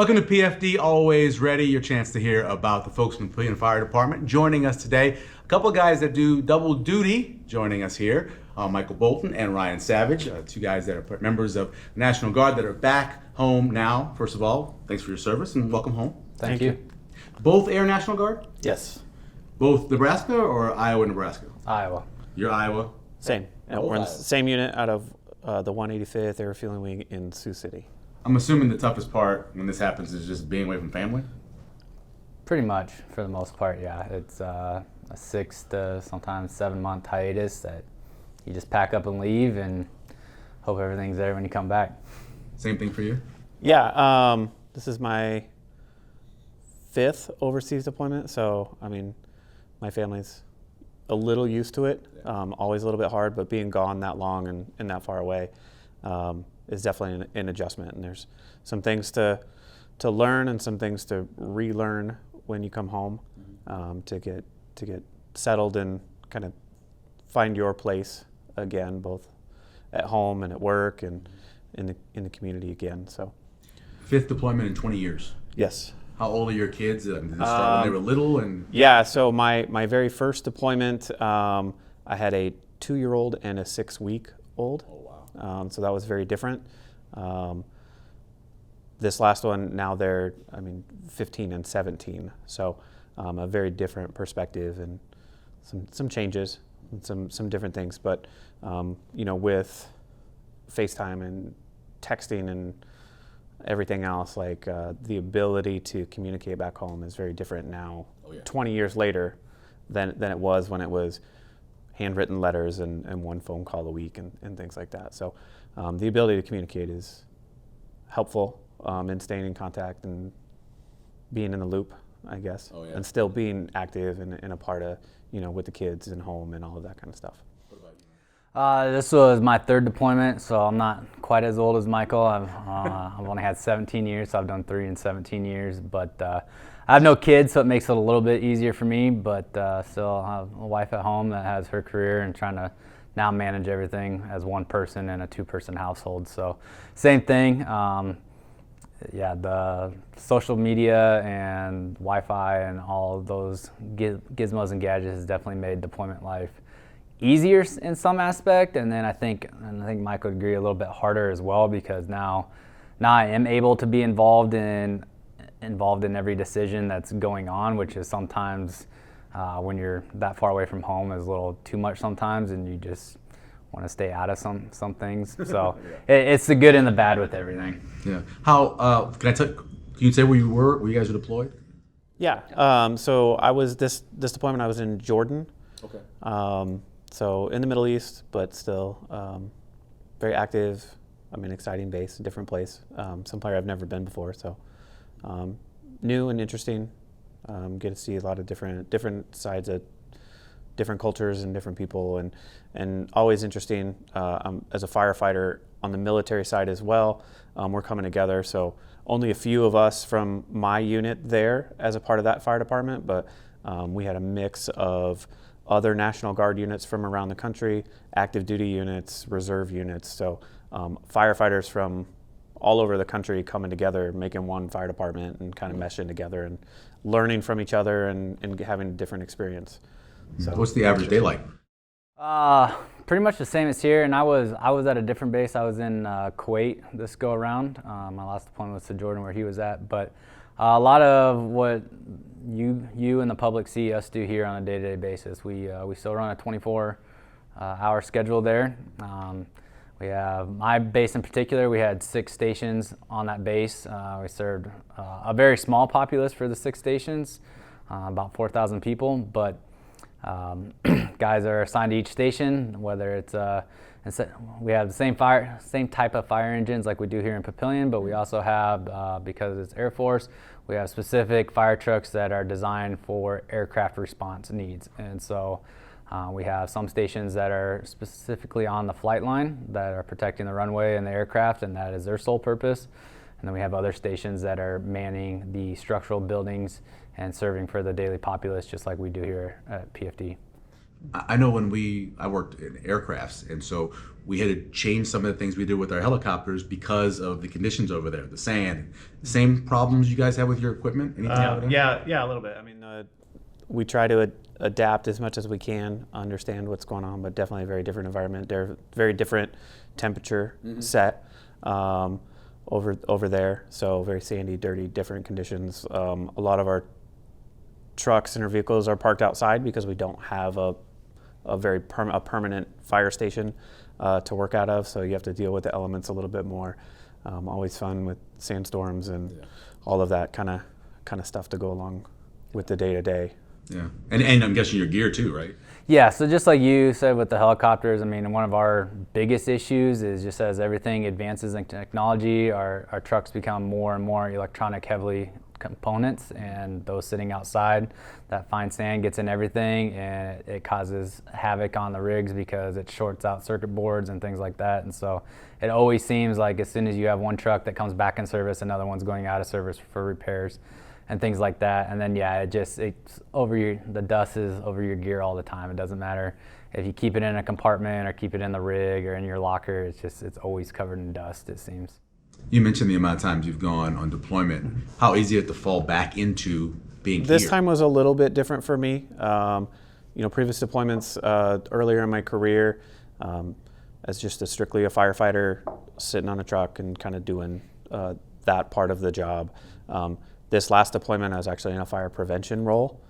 Welcome to PFD, always ready. Your chance to hear about the folks from the Papillion Fire Department. Joining us today, a couple of guys that do double duty joining us here. Michael Bolton and Ryan Savage, two guys that are members of the National Guard that are back home now. First of all, thanks for your service and welcome home. Thank you. Both Air National Guard? Yes. Both Nebraska or Iowa, Nebraska? Iowa. You're Iowa? Same. Yeah, we're in the same unit out of the 185th Air Refueling Wing in Sioux City. I'm assuming the toughest part when this happens is just being away from family? Pretty much, for the most part, yeah. It's a 6 to sometimes 7 month hiatus that you just pack up and leave and hope everything's there when you come back. Same thing for you? Yeah, this is my 5th overseas deployment, so I mean, my family's a little used to it. Always a little bit hard, but being gone that long and that far away is definitely an adjustment. And there's some things to learn and some things to relearn when you come home to get settled and kind of find your place again, both at home and at work and in the community again. So, 5th deployment in 20 years. Yes. How old are your kids? Did they start when they were little? And yeah, so my very first deployment, I had a 2-year-old and a 6-week-old. Oh, wow. So that was very different. This last one, now they're, 15 and 17. So a very different perspective and some changes and some different things. But, with FaceTime and texting and everything else, like the ability to communicate back home is very different now, 20 years later, than it was when it was handwritten letters and one phone call a week and things like that. So the ability to communicate is helpful in staying in contact and being in the loop, I guess, and still being active and a part of, with the kids and home and all of that kind of stuff. This was my 3rd deployment, so I'm not quite as old as Michael. I've only had 17 years, so I've done 3 in 17 years. But I have no kids, so it makes it a little bit easier for me. But still, I have a wife at home that has her career and trying to now manage everything as one person in a 2-person household. So same thing. The social media and Wi-Fi and all of those gizmos and gadgets has definitely made deployment life easier in some aspect, and then I think Mike would agree, a little bit harder as well, because now I am able to be involved in every decision that's going on, which is sometimes when you're that far away from home is a little too much sometimes, and you just want to stay out of some things. So it's the good and the bad with everything. Yeah. How can you say where you were? Where you guys were deployed? Yeah. So I was this deployment. I was in Jordan. Okay. So in the Middle East, but still very active. Exciting base, a different place. Some player I've never been before, so new and interesting. Get to see a lot of different sides of different cultures and different people, and always interesting. As a firefighter on the military side as well, we're coming together. So only a few of us from my unit there as a part of that fire department, but we had a mix of other National Guard units from around the country, active duty units, reserve units. So firefighters from all over the country coming together, making one fire department and kind of meshing together and learning from each other and having a different experience. So what's the average day like? Pretty much the same as here, and I was at a different base. I was in Kuwait this go around. My last deployment was to Jordan, where he was at, but a lot of what you and the public see us do here on a day-to-day basis. We still run a 24-hour schedule there. We have my base in particular. We had 6 stations on that base. We served a very small populace for the 6 stations, about 4,000 people. But guys are assigned to each station, whether it's we have the same type of fire engines like we do here in Papillion, but we also have, because it's Air Force, we have specific fire trucks that are designed for aircraft response needs. And so we have some stations that are specifically on the flight line that are protecting the runway and the aircraft, and that is their sole purpose. And then we have other stations that are manning the structural buildings and serving for the daily populace, just like we do here at PFD. I know when I worked in aircrafts, and so we had to change some of the things we did with our helicopters because of the conditions over there, the sand. Same problems you guys have with your equipment? Anything over there? Yeah, a little bit. I mean, we try to adapt as much as we can, understand what's going on, but definitely a very different environment. They're very different temperature set over there, so very sandy, dirty, different conditions. A lot of our trucks and our vehicles are parked outside because we don't have a permanent fire station to work out of, so you have to deal with the elements a little bit more. Always fun with sandstorms and all of that kind of stuff to go along with the day-to-day. Yeah, and I'm guessing your gear too, right? Yeah, so just like you said with the helicopters, I mean, one of our biggest issues is just as everything advances in technology, our trucks become more and more electronic heavily components, and those sitting outside, that fine sand gets in everything, and it causes havoc on the rigs because it shorts out circuit boards and things like that. And so it always seems like as soon as you have one truck that comes back in service, another one's going out of service for repairs and things like that. And then the dust is over your gear all the time. It doesn't matter if you keep it in a compartment or keep it in the rig or in your locker. It's always covered in dust, it seems. You mentioned the amount of times you've gone on deployment. How easy is it to fall back into being This here? time was a little bit different for me. Previous deployments earlier in my career, as just strictly a firefighter, sitting on a truck and kind of doing that part of the job. This last deployment, I was actually in a fire prevention role.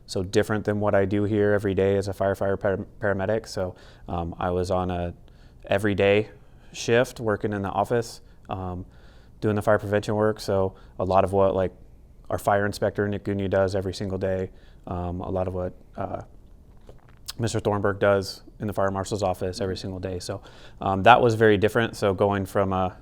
So different than what I do here every day as a firefighter paramedic. So I was on a everyday shift working in the office, doing the fire prevention work. So a lot of what like our fire inspector Nick Gunya does every single day, a lot of what Mr. Thornburg does in the fire marshal's office every single day. So that was very different. So going from a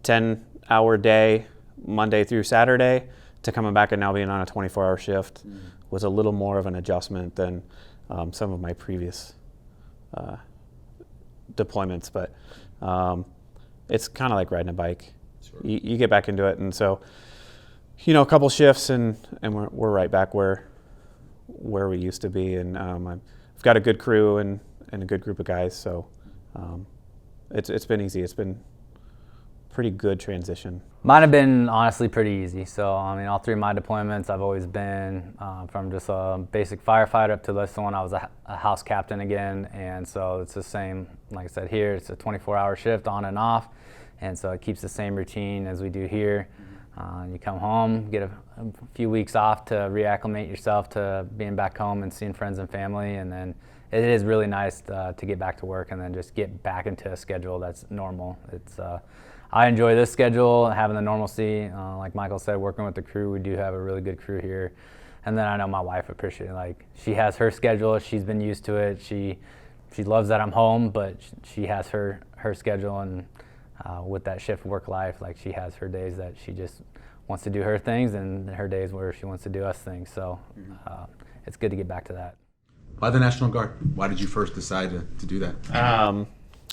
10-hour day, Monday through Saturday, to coming back and now being on a 24-hour shift was a little more of an adjustment than some of my previous deployments. But it's kind of like riding a bike. Sure. You get back into it, and so a couple shifts and we're right back where we used to be. And I've got a good crew and a good group of guys, so it's been easy. It's been pretty good transition. Mine have been honestly pretty easy. So I mean, all three of my deployments, I've always been from just a basic firefighter up to this one. I was a house captain again, and so it's the same. Like I said, here it's a 24-hour shift on and off, and so it keeps the same routine as we do here. You come home, get a few weeks off to reacclimate yourself to being back home and seeing friends and family, and then it is really nice to get back to work and then just get back into a schedule that's normal. I enjoy this schedule, having the normalcy. Like Michael said, working with the crew, we do have a really good crew here. And then I know my wife appreciates it. Like, she has her schedule, she's been used to it. She loves that I'm home, but she has her schedule, and with that shift work life, like, she has her days that she just wants to do her things and her days where she wants to do us things. So it's good to get back to that. Why the National Guard? Why did you first decide to do that?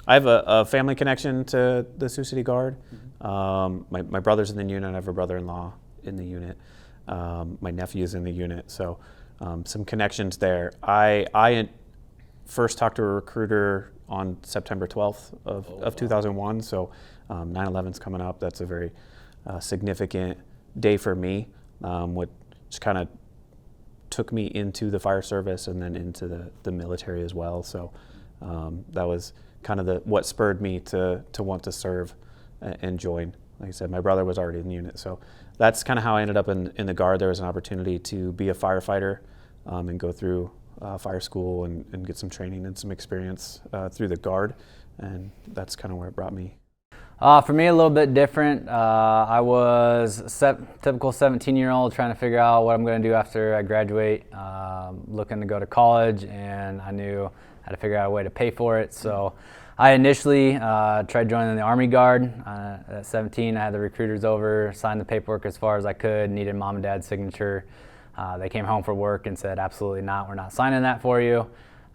I have a family connection to the Sioux City Guard. My brother's in the unit. I have a brother-in-law in the unit. My nephew's in the unit. So some connections there. I first talked to a recruiter on September 12th of 2001. So 9/11's coming up. That's a very significant day for me, which kind of took me into the fire service and then into the military as well. So that was kind of what spurred me to want to serve and join. Like I said, my brother was already in the unit, so that's kind of how I ended up in the Guard. There was an opportunity to be a firefighter and go through fire school and get some training and some experience through the Guard, and that's kind of where it brought me. For me, a little bit different. I was typical 17-year-old trying to figure out what I'm going to do after I graduate, looking to go to college, and I knew I had to figure out a way to pay for it. So I initially tried joining the Army Guard. At 17, I had the recruiters over, signed the paperwork as far as I could, needed mom and dad's signature. They came home from work and said, absolutely not, we're not signing that for you.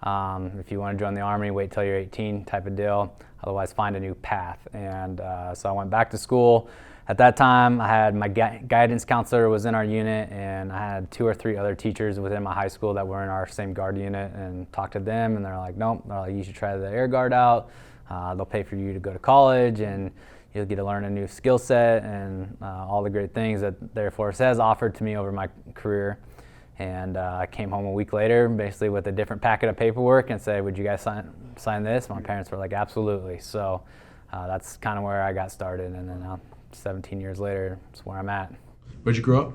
If you want to join the Army, wait till you're 18 type of deal. Otherwise, find a new path. And so I went back to school, at that time, I had my guidance counselor was in our unit, and I had 2 or 3 other teachers within my high school that were in our same guard unit, and talked to them, and they're like, nope, they're like, you should try the Air Guard out. They'll pay for you to go to college, and you'll get to learn a new skill set and all the great things that the Air Force has offered to me over my career. And I came home a week later, basically with a different packet of paperwork, and said, would you guys sign this? My parents were like, absolutely. So that's kind of where I got started, and then now 17 years later, it's where I'm at. Where'd you grow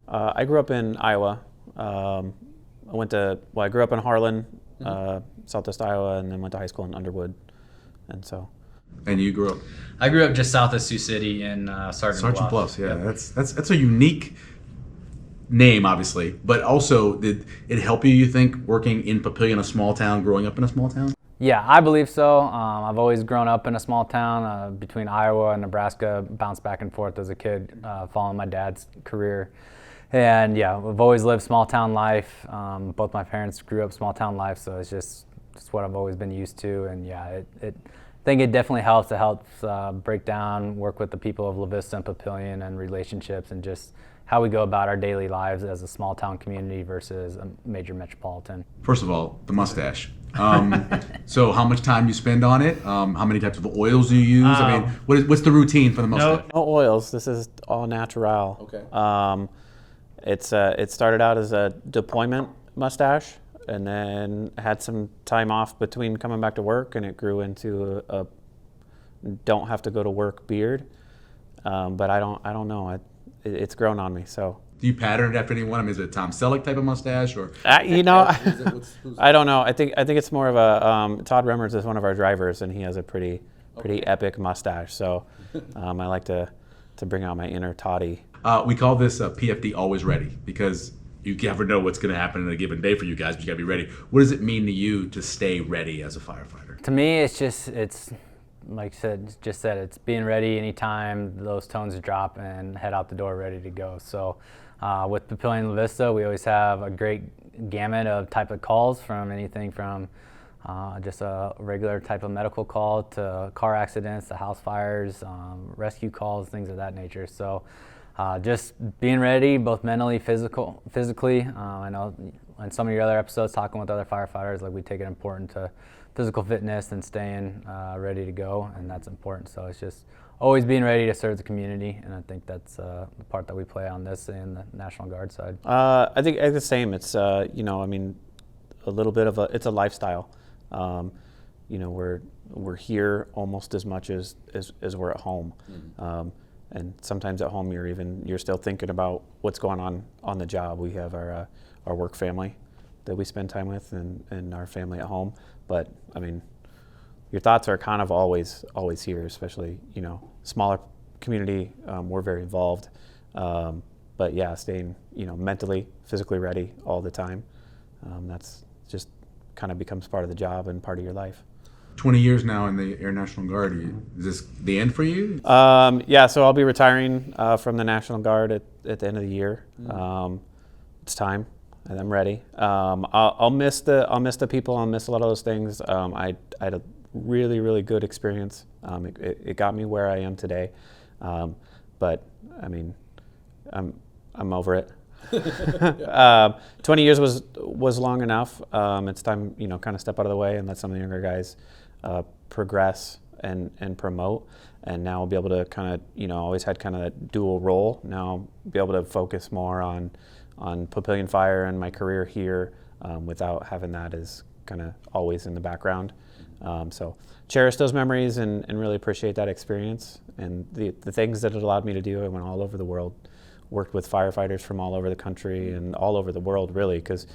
up? I grew up in Iowa. I grew up in Harlan, Southwest Iowa, and then went to high school in Underwood. And so. And you grew up? I grew up just south of Sioux City in Sergeant Bluffs. Yeah, Yep. that's a unique name, obviously, but also did it help you, you think, working in Papillion, a small town, growing up in a small town? Yeah, I believe so. I've always grown up in a small town between Iowa and Nebraska, bounced back and forth as a kid, following my dad's career. And yeah, we've always lived small town life. Both my parents grew up small town life, so it's what I've always been used to. And yeah, I think it definitely helps. It helps break down, work with the people of La Vista and Papillion, and relationships, and just how we go about our daily lives as a small town community versus a major metropolitan. First of all, the mustache. So how much time you spend on it? How many types of oils do you use? I mean, what's the routine for the mustache? No oils. This is all natural. Okay. It started out as a deployment mustache, and then had some time off between coming back to work, and it grew into a don't have to go to work beard. But I don't know. It's grown on me. So. Do you pattern it after anyone? I mean, is it a Tom Selleck type of mustache, or? I don't know. I think it's more of a Todd Remmers is one of our drivers, and he has a pretty epic mustache. So I like to bring out my inner Toddy. We call this PFD Always Ready, because you never know what's going to happen in a given day for you guys, but you got to be ready. What does it mean to you to stay ready as a firefighter? To me, it's like I said, it's being ready anytime those tones drop and head out the door ready to go. So with Papillion La Vista, we always have a great gamut of type of calls, from anything from just a regular type of medical call to car accidents, to house fires, rescue calls, things of that nature. So just being ready, both mentally, physically. I know in some of your other episodes, talking with other firefighters, like we take it important to physical fitness and staying ready to go, and that's important. So it's just always being ready to serve the community, and I think that's the part that we play on this and the National Guard side. I think it's the same. It's a little bit of it's a lifestyle. We're here almost as much as we're at home. Mm-hmm. And sometimes at home you're still thinking about what's going on the job. We have our work family that we spend time with, and our family at home. But I mean, your thoughts are kind of always here, especially smaller community. We're very involved, but yeah, staying mentally, physically ready all the time. That's just kind of becomes part of the job and part of your life. 20 years now in the Air National Guard. Is this the end for you? Yeah, so I'll be retiring from the National Guard at the end of the year. It's time, and I'm ready. I'll miss the people. I'll miss a lot of those things. I had a really, really good experience. It got me where I am today. But I mean, I'm over it. 20 years was long enough. It's time, kind of step out of the way and let some of the younger guys progress and promote. And now I'll be able to kind of, always had kind of that dual role. Now be able to focus more on Papillion Fire and my career here, without having that as kind of always in the background. So cherish those memories and really appreciate that experience and the things that it allowed me to do. I went all over the world, worked with firefighters from all over the country and all over the world, really, because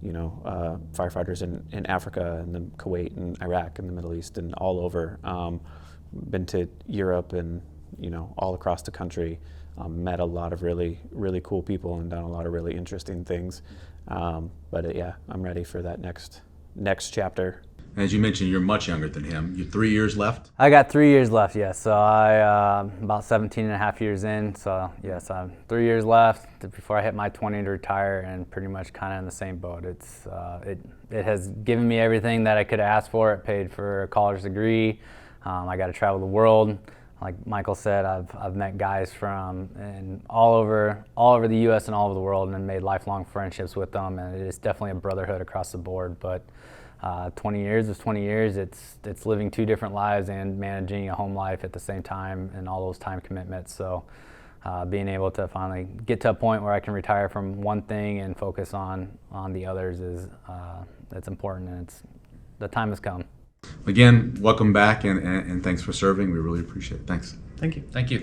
firefighters in Africa and then Kuwait and Iraq and the Middle East and all over. Been to Europe and all across the country. Met a lot of really, really cool people and done a lot of really interesting things. But yeah, I'm ready for that next chapter. As you mentioned, you're much younger than him. You 3 years left? I got 3 years left, yes. So I about 17 and a half years in. So yes, I'm 3 years left before I hit my 20 to retire, and pretty much kind of in the same boat. It's it has given me everything that I could ask for. It paid for a college degree. I got to travel the world. like Michael said, I've met guys from and all over the U.S. and all over the world, and made lifelong friendships with them. And it is definitely a brotherhood across the board. But 20 years is 20 years. It's living two different lives and managing a home life at the same time, and all those time commitments. So being able to finally get to a point where I can retire from one thing and focus on the others is that's important, and the time has come. Again, welcome back, and thanks for serving. We really appreciate it. Thanks. Thank you. Thank you.